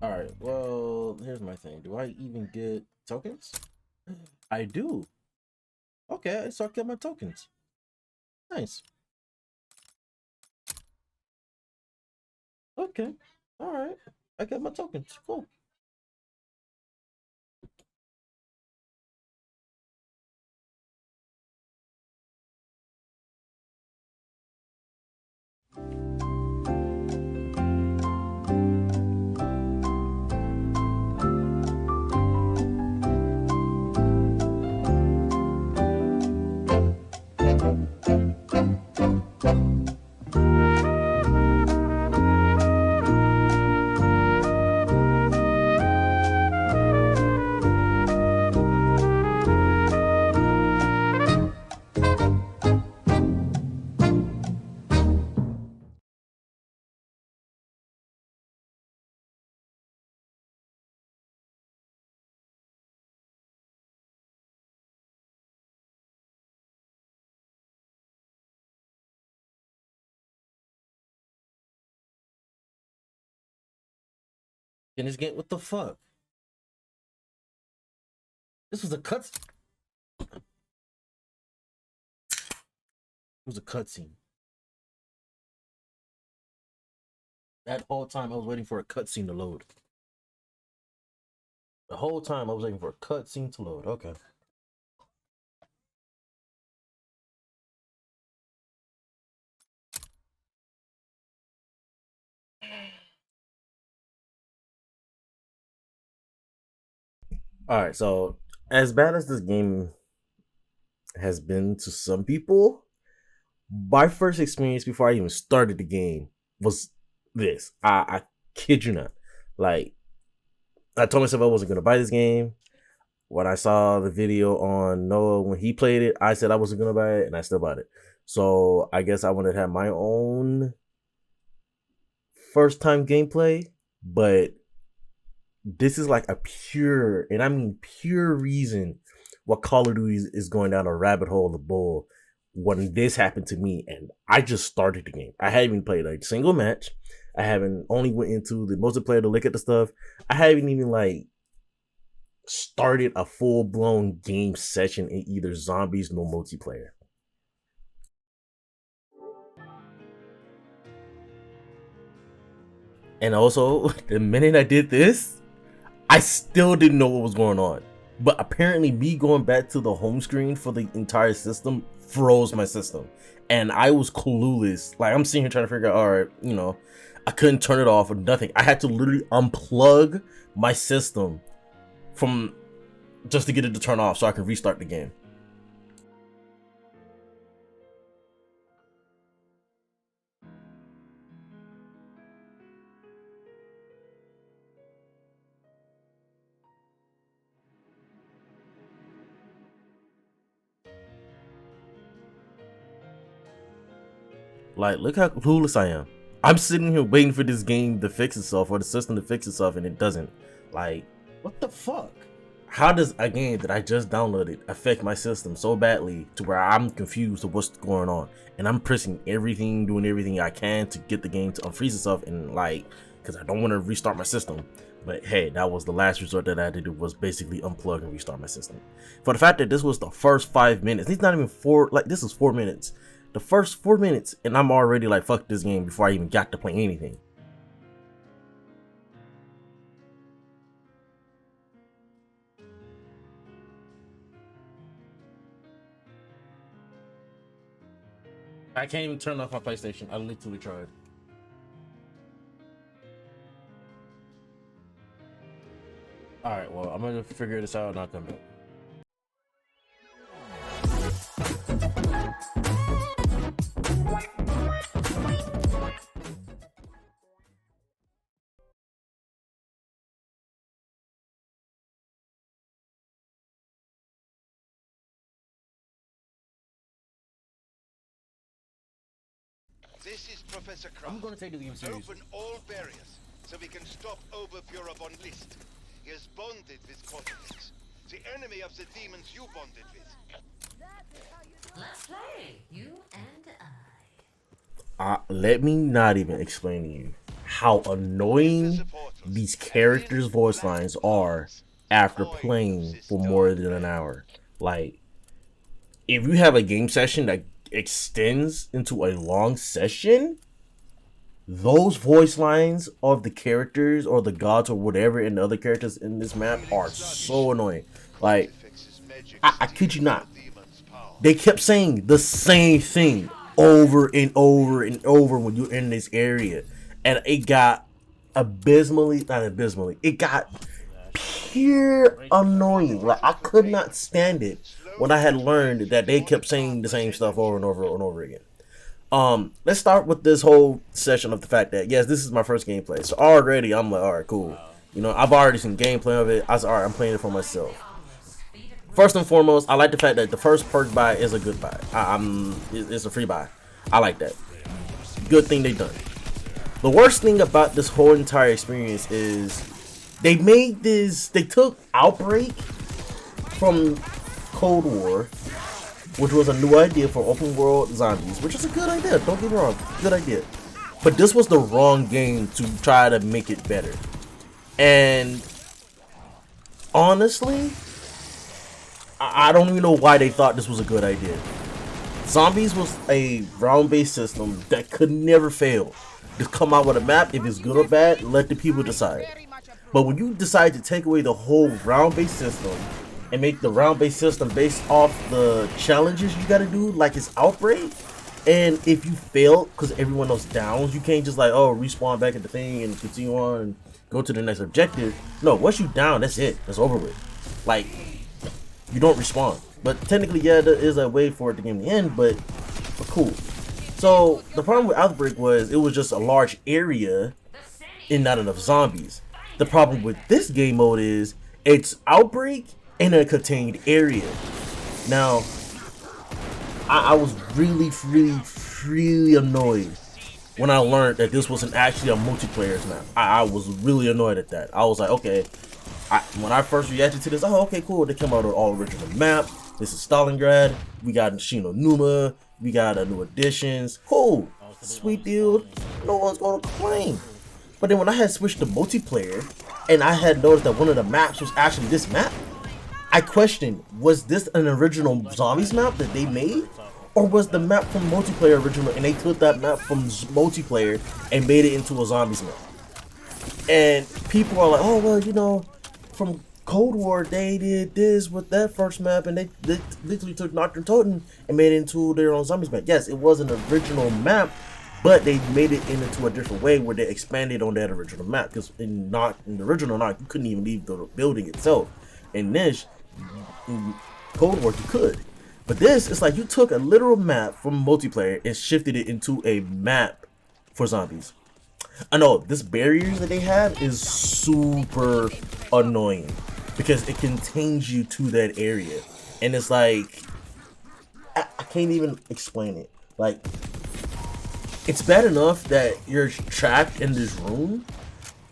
Alright, well, here's my thing. Do I even get tokens? I do. Okay, so I get my tokens. Nice. Okay. Alright. I get my tokens. Cool. In this game, what the fuck? This was a cut. It was a cutscene. That whole time I was waiting for a cutscene to load. The whole time I was waiting for a cutscene to load. Okay. Alright, so as bad as this game has been to some people, my first experience before I even started the game was this. I kid you not. Like, I told myself I wasn't gonna buy this game. When I saw the video on Noah when he played it, I said I wasn't gonna buy it, and I still bought it. So I guess I wanted to have my own first time gameplay, but this is like a pure, and I mean pure reason what Call of Duty is going down a rabbit hole of the bull when this happened to me, and I just started the game. I haven't even played a single match. I haven't only went into the multiplayer to look at the stuff. I haven't even like started a full blown game session in either zombies nor multiplayer. And also, the minute I did this, I still didn't know what was going on. But apparently, me going back to the home screen for the entire system froze my system. And I was clueless. Like, I'm sitting here trying to figure out, all right, I couldn't turn it off or nothing. I had to literally unplug my system from just to get it to turn off so I could restart the game. Like, look how clueless I am. I'm sitting here waiting for this game to fix itself or the system to fix itself, and it doesn't. Like, what the fuck? How does a game that I just downloaded affect my system so badly to where I'm confused of what's going on? And I'm pressing everything, doing everything I can to get the game to unfreeze itself, and like, because I don't want to restart my system. But hey, that was the last resort that I had to do, was basically unplug and restart my system. For the fact that this was the first 5 minutes, it's not even four, like this is 4 minutes. The first 4 minutes, and I'm already like, fuck this game before I even got to play anything. I can't even turn off my PlayStation. I literally tried. Alright, well, I'm gonna figure this out and I'll come back. This is Professor Kraft. I'm gonna take this game seriously. Open all barriers so we can stop Oberfuhrer von List. He is bonded with Cortex, the enemy of the demons you bonded with. Let's play, you and I. Let me not even explain to you how annoying these characters' voice lines are after playing for more than an hour. Like, if you have a game session that extends into a long session, those voice lines of the characters or the gods or whatever and the other characters in this map are so annoying. Like, I kid you not, they kept saying the same thing over and over and over when you're in this area, and it got not abysmally, it got pure annoying. Like, I could not stand it when I had learned that they kept saying the same stuff over and over and over again. Let's start with this whole session of the fact that yes, this is my first gameplay. So already I'm like, all right, cool. You know, I've already seen gameplay of it. I was all right, I'm playing it for myself. First and foremost, I like the fact that the first perk buy is a good buy. It's a free buy. I like that. Good thing they done. The worst thing about this whole entire experience is they took Outbreak from Cold War, which was a new idea for open world zombies, which is a good idea, don't get me wrong, good idea. But this was the wrong game to try to make it better. And honestly, I don't even know why they thought this was a good idea. Zombies was a round-based system that could never fail. Just come out with a map, if it's good or bad, let the people decide. But when you decide to take away the whole round-based system and make the round-based system based off the challenges you gotta do, like it's Outbreak, and if you fail, because everyone else downs, you can't just like, oh, respawn back at the thing and continue on and go to the next objective. No, once you down, that's it. That's over with. Like, you don't respawn. But technically, yeah, there is a way for it to get in the end, but cool. So, the problem with Outbreak was it was just a large area and not enough zombies. The problem with this game mode is it's Outbreak in a contained area. Now, I was really annoyed when I learned that this wasn't actually a multiplayer map. I was really annoyed at that. I was like, okay, when I first reacted to this, oh, okay, cool. They came out with an all original map. This is Stalingrad. We got Shino Numa. We got new additions. Cool, sweet deal. No one's gonna complain. But then when I had switched to multiplayer, and I had noticed that one of the maps was actually this map, I questioned, was this an original zombies map that they made? Or was the map from multiplayer original and they took that map from multiplayer and made it into a zombies map? And people are like, oh, well, you know, from Cold War, they did this with that first map and they literally took Nocturne Totem and made it into their own zombies map. Yes, it was an original map, but they made it into a different way where they expanded on that original map. Because in the original Knock, you couldn't even leave the building itself. In this, in Cold War, you could. But this, it's like you took a literal map from multiplayer and shifted it into a map for zombies. I know this barriers that they have is super annoying because it contains you to that area, and it's like I can't even explain it. Like, it's bad enough that you're trapped in this room,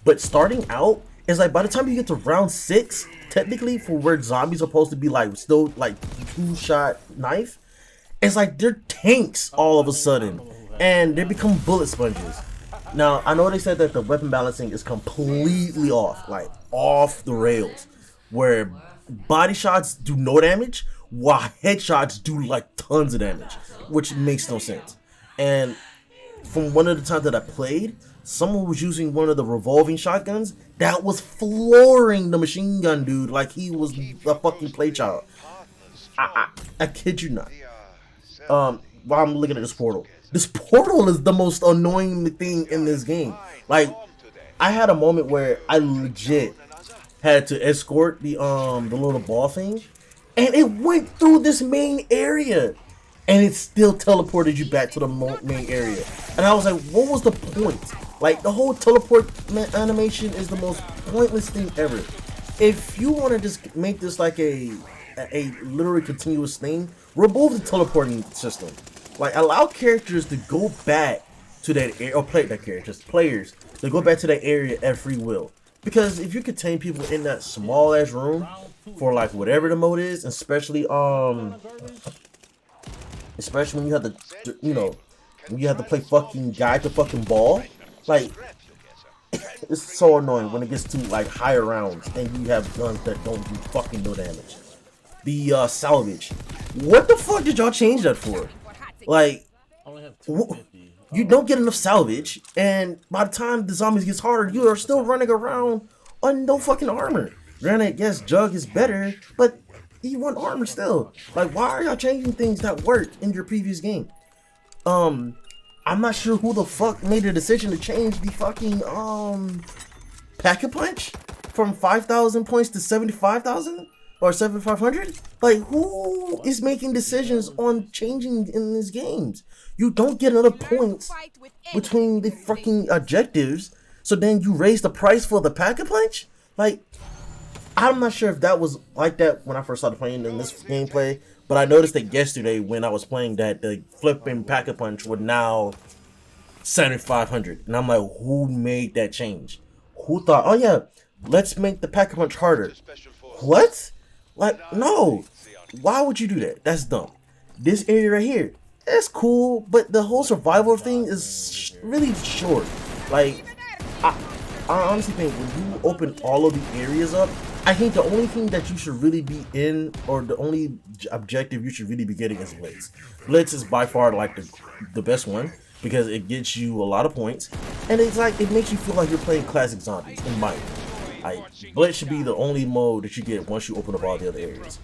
but starting out is like by the time you get to round 6, technically for where zombies are supposed to be like still like 2-shot knife, it's like they're tanks all of a sudden, and they become bullet sponges. Now, I know they said that the weapon balancing is completely off, like off the rails, where body shots do no damage, while headshots do like tons of damage, which makes no sense. And from one of the times that I played, someone was using one of the revolving shotguns that was flooring the machine gun dude like he was a fucking play child. I kid you not. While I'm looking at this portal is the most annoying thing in this game. Like, I had a moment where I legit had to escort the little ball thing, and it went through this main area, and it still teleported you back to the main area. And I was like, what was the point? Like, the whole teleport animation is the most pointless thing ever. If you want to just make this like a literally continuous thing, remove the teleporting system. Like, allow characters to go back to that area, or players to go back to that area at free will. Because if you contain people in that small ass room for like whatever the mode is, especially when you have to, you know, when you have to play fucking guide to fucking ball, like It's so annoying when it gets to like higher rounds and you have guns that don't do fucking no damage. The salvage. What the fuck did y'all change that for? Like, I only have 250. you don't get enough salvage, and by the time the zombies gets harder, you are still running around on no fucking armor. Granted, yes, Jug is better, but he want armor still. Like, why are y'all changing things that worked in your previous game? I'm not sure who the fuck made the decision to change the fucking Pack-a-Punch from 5,000 points to 75,000 or 7,500. Like, who is making decisions on changing in these games? You don't get enough points between the fucking objectives, so then you raise the price for the Pack-a-Punch. Like, I'm not sure if that was like that when I first started playing in this gameplay, but I noticed that yesterday when I was playing that the flipping Pack-a-Punch were now 7,500, and I'm like, who made that change? Who thought, oh yeah, let's make the Pack-a-Punch harder? What? Like, no. Why would you do that? That's dumb. This area right here, that's cool, but the whole survival thing is really short. Like, I honestly think when you open all of the areas up, I think the only thing that you should really be in, or the only objective you should really be getting is Blitz. Blitz is by far like the best one because it gets you a lot of points, and it's like it makes you feel like you're playing classic zombies. In my opinion, like, Blitz should be the only mode that you get once you open up all the other areas.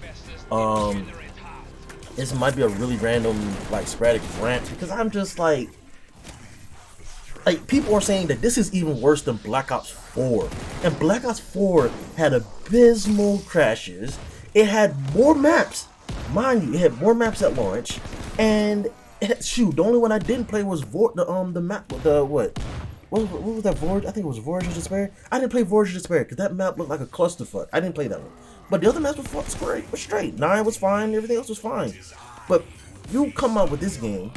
This might be a really random like sporadic rant because I'm just like people are saying that this is even worse than Black Ops 4. And Black Ops 4 had abysmal crashes. It had more maps. Mind you, it had more maps at launch. And shoot, the only one I didn't play was the map, what was that, Voyage? I think it was Voyage of Despair. I didn't play Voyage of Despair because that map looked like a clusterfuck. I didn't play that one. But the other maps were straight. 9 was fine, everything else was fine. But you come out with this game,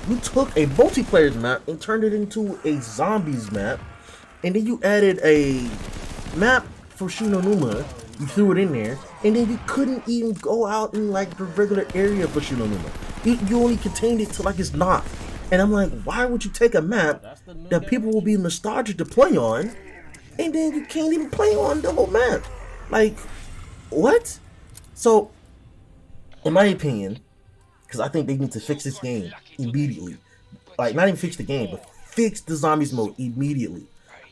you took a multiplayer map and turned it into a zombies map, and then you added a map for Shinonuma. You threw it in there, and then you couldn't even go out in like the regular area for Shinonuma. You only contained it to like it's not. And I'm like, why would you take a map that people will be nostalgic to play on, and then you can't even play on the whole map? Like, what? So, in my opinion, because I think they need to fix this game immediately. Like, not even fix the game, but fix the zombies mode immediately.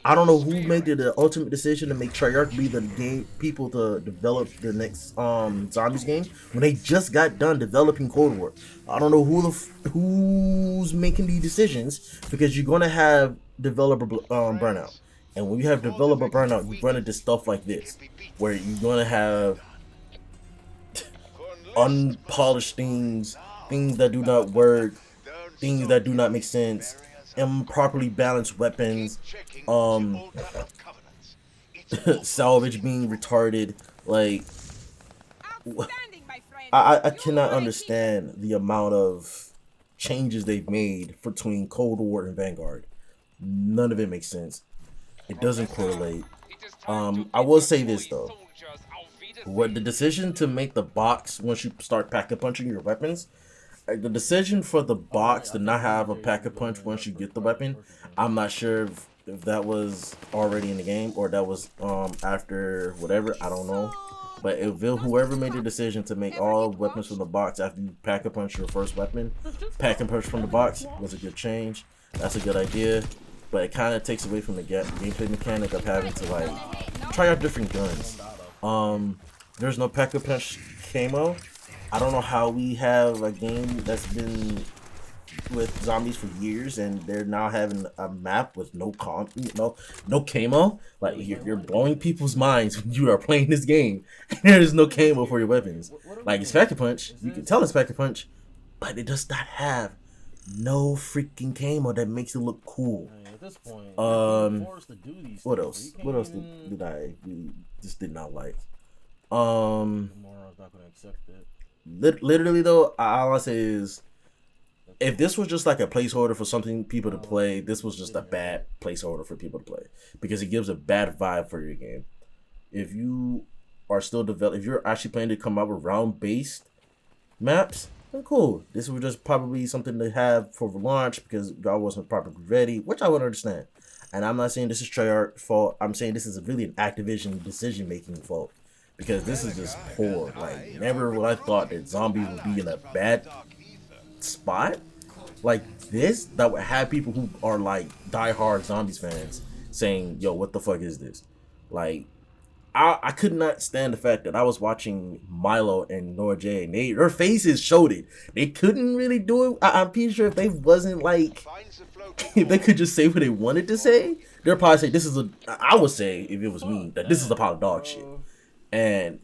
I don't know who made the ultimate decision to make Treyarch be the game people to develop the next zombies game when they just got done developing Cold War. I don't know who's making these decisions, because you're gonna have developer burnout, and when you have developer burnout, you run into stuff like this, where you're gonna have unpolished things that do not work, things that do not make sense, improperly balanced weapons, salvage being retarded. Like, I cannot understand the amount of changes they've made between Cold War and Vanguard. None of it makes sense. It doesn't correlate. I will say this though. What the decision to make the box once you start pack-a-punching your weapons, the decision for the box to not have a pack-a-punch once you get the weapon, I'm not sure if that was already in the game or that was after whatever, I don't know. But if whoever made the decision to make all weapons from the box after you pack-a-punch your first weapon, pack-a-punch from the box was a good change. That's a good idea. But it kind of takes away from the gameplay mechanic of having to like try out different guns. There's no pack-a-punch camo. I don't know how we have a game that's been with zombies for years and they're now having a map with no camo. Like, you're blowing people's minds when you are playing this game and there's no camo for your weapons. Like, it's Pack-a-Punch, you can tell it's Pack-a-Punch, but it does not have no freaking camo that makes it look cool. At this point, what else? What else did I just did not like? Tomorrow's not gonna accept it. Literally though, all I say is, if this was just like a placeholder for something people to play, this was just a bad placeholder for people to play because it gives a bad vibe for your game. If you are still if you're actually planning to come out with round-based maps, then cool. This was just probably something to have for launch because y'all wasn't properly ready, which I would understand. and I'm not saying this is Treyarch's fault. I'm saying this is really an Activision decision making fault, because this is just poor. Like, never would I thought that zombies would be in a bad spot like this that would have people who are like diehard zombies fans saying, "Yo, what the fuck is this?" Like, I could not stand the fact that I was watching Milo and Nora J, and their faces showed it. They couldn't really do it. I'm pretty sure if they wasn't like, if they could just say what they wanted to say, they'll probably say this is a. I would say if it was me that this is a pile of dog shit. And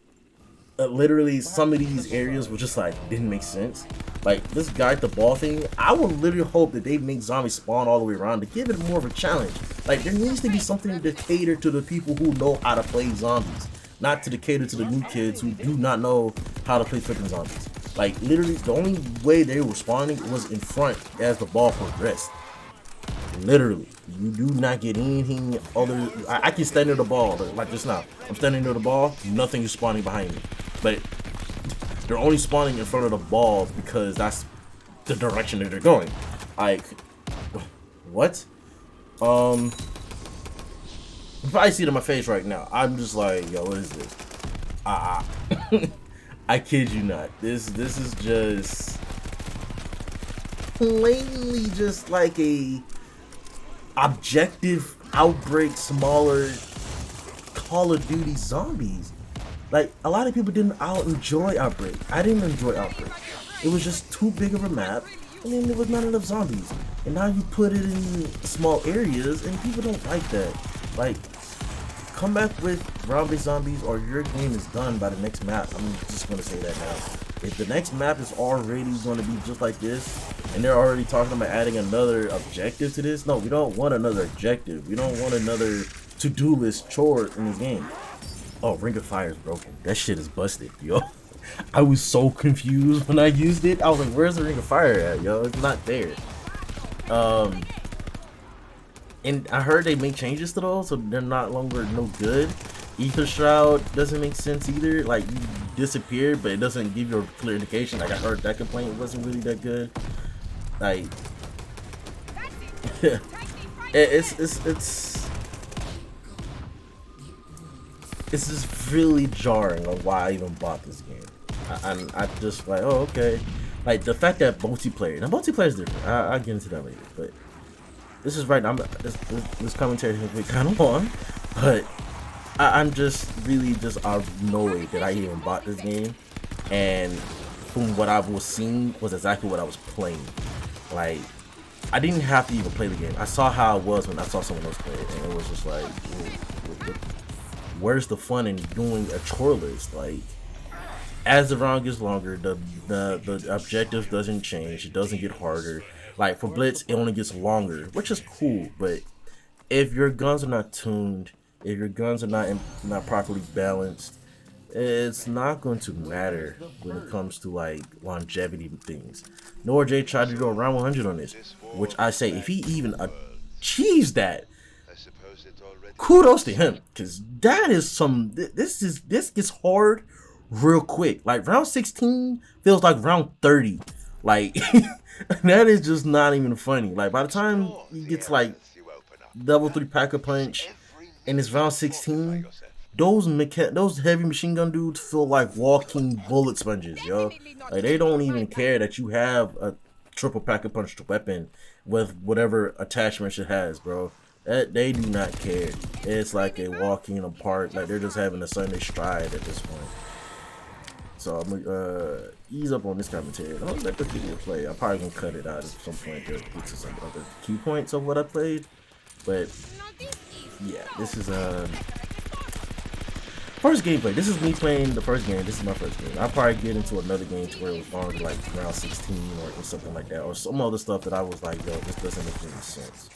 literally some of these areas were just like didn't make sense. Like this guy at the ball thing, I would literally hope that they make zombies spawn all the way around to give it more of a challenge. Like there needs to be something to cater to the people who know how to play zombies, not to cater to the new kids who do not know how to play freaking zombies. Like literally the only way they were spawning was in front as the ball progressed. Literally, you do not get anything other. I can stand near the ball like just now. I'm standing near the ball, nothing is spawning behind me. But they're only spawning in front of the ball because that's the direction that they're going. Like, what? You probably see it in my face right now. I'm just like, yo, what is this? I kid you not. This is just plainly just like a objective Outbreak smaller Call of Duty zombies. Like, a lot of people didn't enjoy Outbreak. I didn't enjoy Outbreak. It was just too big of a map, and then there was not enough zombies. And now you put it in small areas, and people don't like that. Like, come back with round-based zombies, or your game is done by the next map. I'm just gonna say that now. If the next map is already gonna be just like this, and they're already talking about adding another objective to this, no, we don't want another objective. We don't want another to-do list chore in this game. Oh, Ring of Fire is broken. That shit is busted, yo. I was so confused when I used it. I was like, where's the Ring of Fire at, yo? It's not there. And I heard they make changes to those, so they're not longer no good. Ether Shroud doesn't make sense either. Like, you disappeared, but it doesn't give you a clear indication. Like, I heard that complaint wasn't really that good. Like, it's just really jarring on why I even bought this game. I just like, oh, okay. Like the fact that multiplayer, now multiplayer is different. I'll get into that later, but this is right. This commentary has been kind of long, but I'm just really just annoyed that I even bought this game, and from what I was seeing was exactly what I was playing. Like, I didn't have to even play the game. I saw how it was when I saw someone else play it, and it was just like, where's the fun in doing a chore list? Like, as the round gets longer, the objective doesn't change. It doesn't get harder. Like for Blitz, it only gets longer, which is cool. But if your guns are not tuned, if your guns are not properly balanced, it's not going to matter when it comes to like longevity things. Nora J tried to do a round 100 on this, which I say if he even achieves that, kudos to him, because that is some. This gets hard real quick. Like round 16 feels like round 30. Like that is just not even funny. Like by the time he gets like level 3 Pack-a-Punch and it's round 16, those heavy machine gun dudes feel like walking bullet sponges, yo. Like they don't even care that you have a triple Pack-a-Punch weapon with whatever attachment it has, bro. They do not care. It's like a walking in a park. Like they're just having a Sunday stride at this point. So I'm gonna ease up on this commentary. I'm gonna let the video play. I'm probably gonna cut it out at some point to get to some other key points of what I played. But yeah, this is first gameplay. This is me playing the first game. This is my first game. I'll probably get into another game to where it was longer, like round 16 or something like that, or some other stuff that I was like, yo, this doesn't make any sense.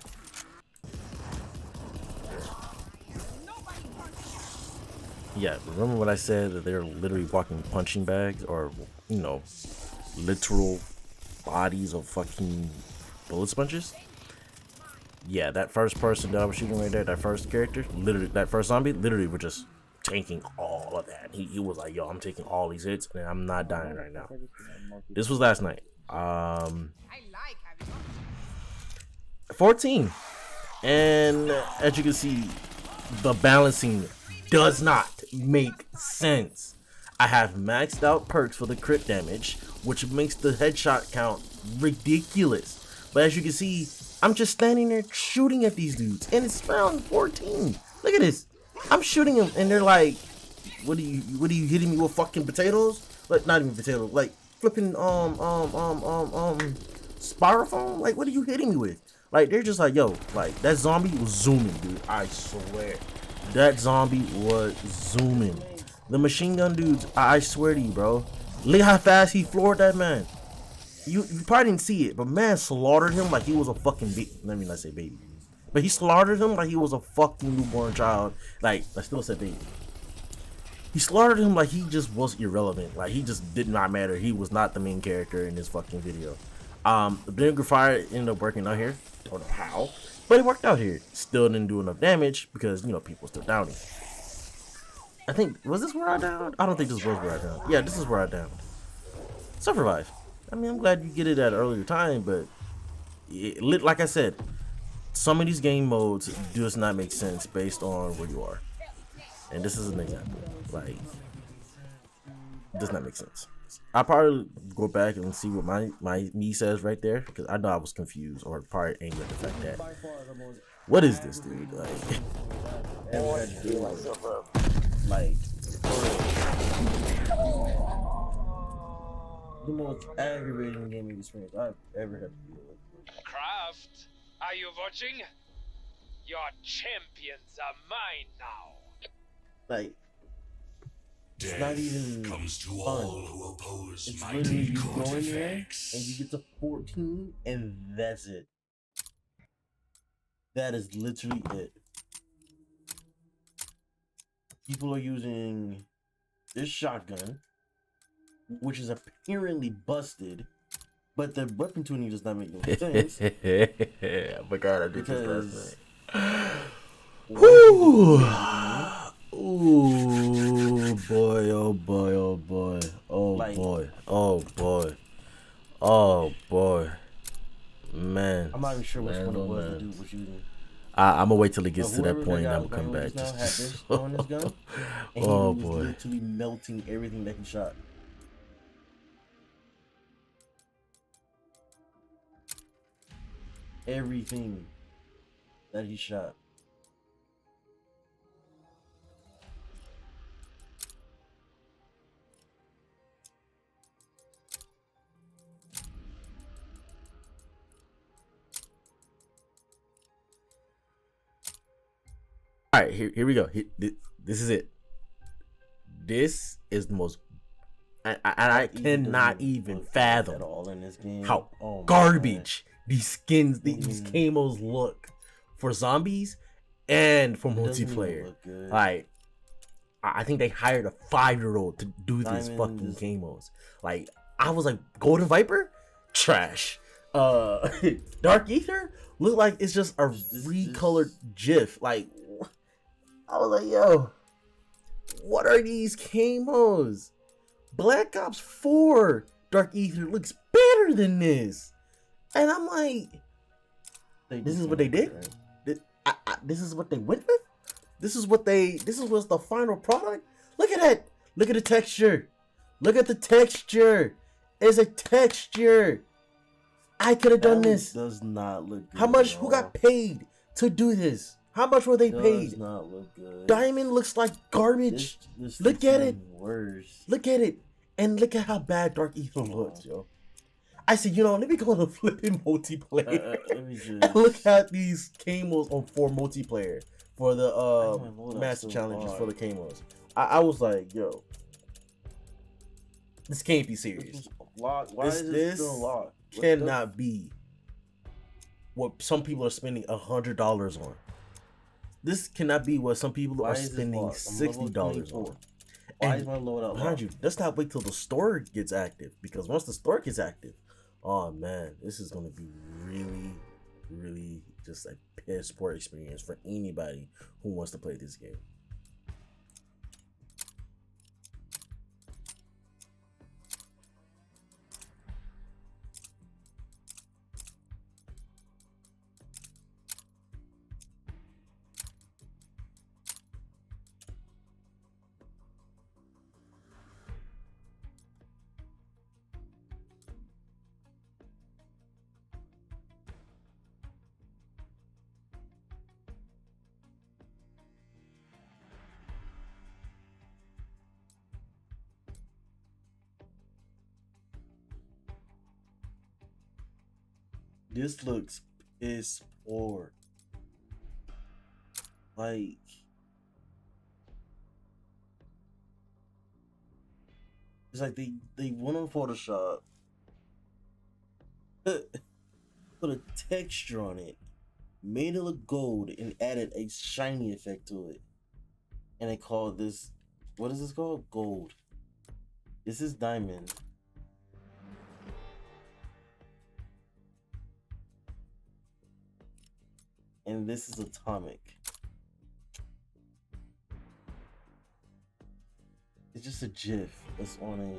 Yeah, remember what I said, that they're literally walking punching bags, or, you know, literal bodies of fucking bullet sponges? Yeah, that first person that I was shooting right there, that first character, literally, that first zombie, literally were just tanking all of that. He was like, yo, I'm taking all these hits, and I'm not dying right now. This was last night. 14. And as you can see, the balancing does not make sense. I have maxed out perks for the crit damage, which makes the headshot count ridiculous. But as you can see, I'm just standing there shooting at these dudes, and it's round 14. Look at this. I'm shooting them, and they're like, "What are you hitting me with fucking potatoes? Like not even potatoes, like flipping styrofoam. Like what are you hitting me with? Like they're just like, yo, like that zombie was zooming, dude. I swear, that zombie was zooming. The machine gun dudes, I swear to you, bro. Look how fast he floored that man. You probably didn't see it, but man slaughtered him like he was a fucking baby. Let me not say baby, but he slaughtered him like he was a fucking newborn child. Like I still said baby. He slaughtered him like he just was irrelevant. Like he just did not matter. He was not the main character in this fucking video. The vinegar fire ended up working out here. Don't know how, but it worked out here. Still didn't do enough damage because, you know, people still downing. I think, was this where I downed? I don't think this was where I downed. Yeah, this is where I downed. Survive. I mean, I'm glad you get it at an earlier time, but like I said, some of these game modes does not make sense based on where you are. And this is an example. Like, it does not make sense. I'll probably go back and see what my me says right there, because I know I was confused or probably angry at the fact that, what is this, dude? Like, Ever had to do like the most aggravating gaming experience I've ever had to deal with. Kraft, are you watching? Your champions are mine now. Like, it's Death not even comes to fun. all who oppose It's mighty literally you court go in there effects. and you get to 14 and that's it. That is literally it. People are using this shotgun, which is apparently busted, but the weapon tuning does not make no sense. Oh my god, I did Because this last night. Woo! Ooh, boy, oh boy, oh boy, oh Like- boy, oh boy, oh boy, man. I'm not even sure which Man, one it oh, was the man. dude was using. I'm gonna wait till it gets But to that whoever point, and guy I'm gonna come was back. now had Just this on his gun, and oh he was boy. literally melting everything that he shot. Everything that he shot. All right, here we go. This is it. This is the most, and I Even cannot doesn't even look fathom at all in this game. how Oh my garbage these skins, these Doesn't camos look for zombies and for God. It doesn't even multiplayer. look good. Like, I think they hired a 5-year-old to do these fucking Diamonds. camos. Like, I was like, Golden Viper, trash. Dark Ether look like it's just a recolored GIF. Like, I was like, yo, what are these camos? Black Ops 4 Dark Ether looks better than this. And I'm like, this is what they did? This is what they went with? This is what's the final product? Look at that. Look at the texture. Look at the texture. It's a texture. I could have done this. Does not look good. How much? at Who all. got paid to do this? How much were they Does paid? not look good. Diamond looks like garbage. This Look looks at even it. Worse. Look at it. And look at how bad Dark Ether looks, yo. I said, you know, let me go to flipping multiplayer. Let me just. And look at these camos for multiplayer. For the my lord, master that's so challenges hard. for the camos. I was like, yo. This can't be This serious. was locked. Why This- is it this still locked? What the- Cannot be what some people are spending $100 on. This cannot be what some people Why are is this spending locked? I'm level $60 24. on. Why And is my loadout Mind locked? you, let's not wait till the store gets active, because once the store gets active, oh man, this is gonna be really, really just a piss poor experience for anybody who wants to play this game. This looks piss poor. Like, it's like they went on Photoshop, put a texture on it, made it look gold, and added a shiny effect to it. And they called this, what is this called? Gold. This is diamond. And this is atomic. It's just a GIF that's on a